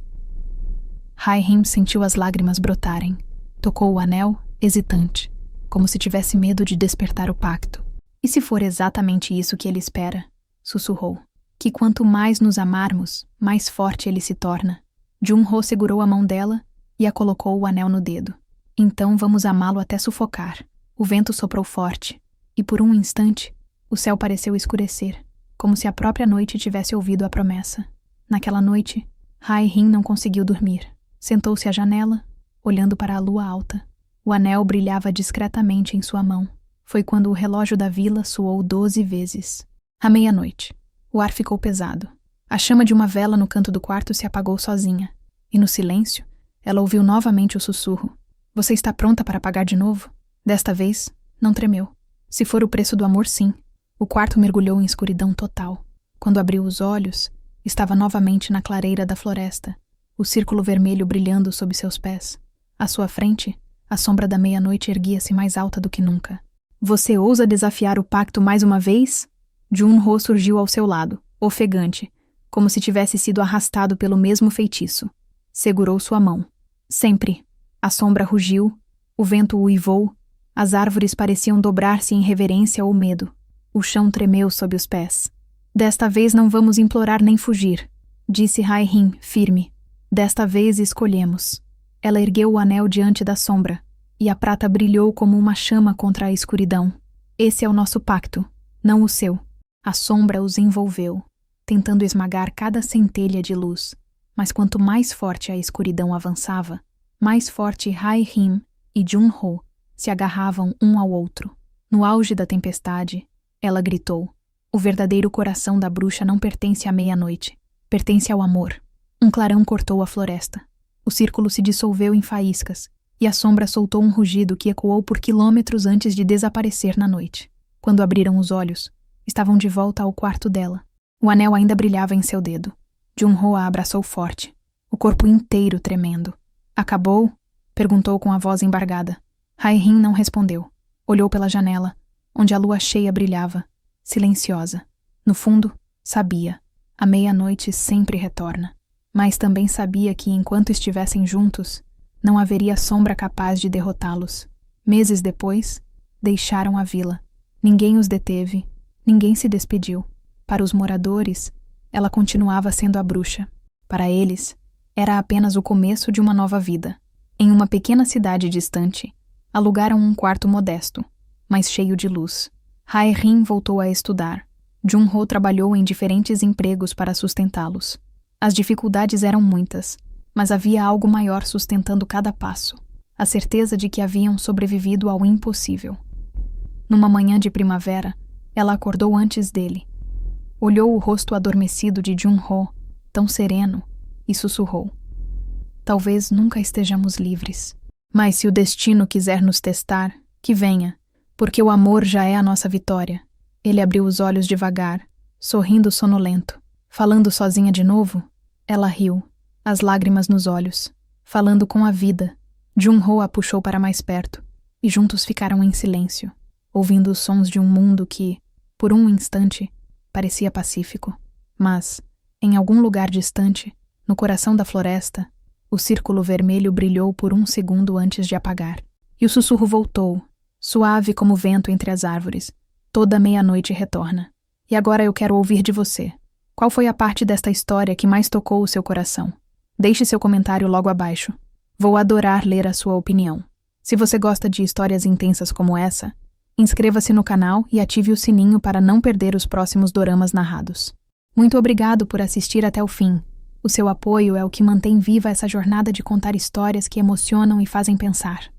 Hae-Rin sentiu as lágrimas brotarem. Tocou o anel, hesitante, como se tivesse medo de despertar o pacto. E se for exatamente isso que ele espera? Sussurrou. Que quanto mais nos amarmos, mais forte ele se torna. Jun-Ho segurou a mão dela e a colocou o anel no dedo. Então vamos amá-lo até sufocar. O vento soprou forte, e por um instante, O céu pareceu escurecer, como se a própria noite tivesse ouvido a promessa. Naquela noite, Hai-Rim não conseguiu dormir. Sentou-se à janela, olhando para a lua alta. O anel brilhava discretamente em sua mão. Foi quando o relógio da vila soou 12 vezes. À meia-noite. O ar ficou pesado. A chama de uma vela no canto do quarto se apagou sozinha. E no silêncio, ela ouviu novamente o sussurro. Você está pronta para pagar de novo? Desta vez, não tremeu. Se for o preço do amor, sim. O quarto mergulhou em escuridão total. Quando abriu os olhos, estava novamente na clareira da floresta, o círculo vermelho brilhando sob seus pés. À sua frente, a sombra da meia-noite erguia-se mais alta do que nunca. Você ousa desafiar o pacto mais uma vez? Jun-Ho surgiu ao seu lado, ofegante, como se tivesse sido arrastado pelo mesmo feitiço. Segurou sua mão. Sempre. A sombra rugiu, o vento uivou, as árvores pareciam dobrar-se em reverência ou medo. O chão tremeu sob os pés. Desta vez não vamos implorar nem fugir, disse Hai-Rim, firme. Desta vez escolhemos. Ela ergueu o anel diante da sombra, e a prata brilhou como uma chama contra a escuridão. Esse é o nosso pacto, não o seu. A sombra os envolveu, tentando esmagar cada centelha de luz. Mas quanto mais forte a escuridão avançava, mais forte Hai-Rim e Jun-Ho se agarravam um ao outro. No auge da tempestade, ela gritou: o verdadeiro coração da bruxa não pertence à meia-noite, pertence ao amor. Um clarão cortou a floresta. O círculo se dissolveu em faíscas, e a sombra soltou um rugido que ecoou por quilômetros antes de desaparecer na noite. Quando abriram os olhos, estavam de volta ao quarto dela. O anel ainda brilhava em seu dedo. Jun-Ho a abraçou forte, o corpo inteiro tremendo. Acabou? Perguntou com a voz embargada. Hai-Rim não respondeu. Olhou pela janela, onde a lua cheia brilhava, silenciosa. No fundo, sabia. A meia-noite sempre retorna. Mas também sabia que, enquanto estivessem juntos, não haveria sombra capaz de derrotá-los. Meses depois, deixaram a vila. Ninguém os deteve, ninguém se despediu. Para os moradores, ela continuava sendo a bruxa. Para eles, era apenas o começo de uma nova vida. Em uma pequena cidade distante, alugaram um quarto modesto, mas cheio de luz. Hai-Rim voltou a estudar. Jun-Ho trabalhou em diferentes empregos para sustentá-los. As dificuldades eram muitas, mas havia algo maior sustentando cada passo, a certeza de que haviam sobrevivido ao impossível. Numa manhã de primavera, ela acordou antes dele. Olhou o rosto adormecido de Jun-Ho, tão sereno, e sussurrou: talvez nunca estejamos livres. Mas se o destino quiser nos testar, que venha, porque o amor já é a nossa vitória. Ele abriu os olhos devagar, sorrindo sonolento. Falando sozinha de novo, ela riu, as lágrimas nos olhos. Falando com a vida, Jun-Ho a puxou para mais perto, e juntos ficaram em silêncio, ouvindo os sons de um mundo que, por um instante, parecia pacífico. Mas, em algum lugar distante, no coração da floresta, o círculo vermelho brilhou por um segundo antes de apagar. E o sussurro voltou, suave como vento entre as árvores. Toda meia-noite retorna. E agora eu quero ouvir de você. Qual foi a parte desta história que mais tocou o seu coração? Deixe seu comentário logo abaixo. Vou adorar ler a sua opinião. Se você gosta de histórias intensas como essa, inscreva-se no canal e ative o sininho para não perder os próximos doramas narrados. Muito obrigado por assistir até o fim. O seu apoio é o que mantém viva essa jornada de contar histórias que emocionam e fazem pensar.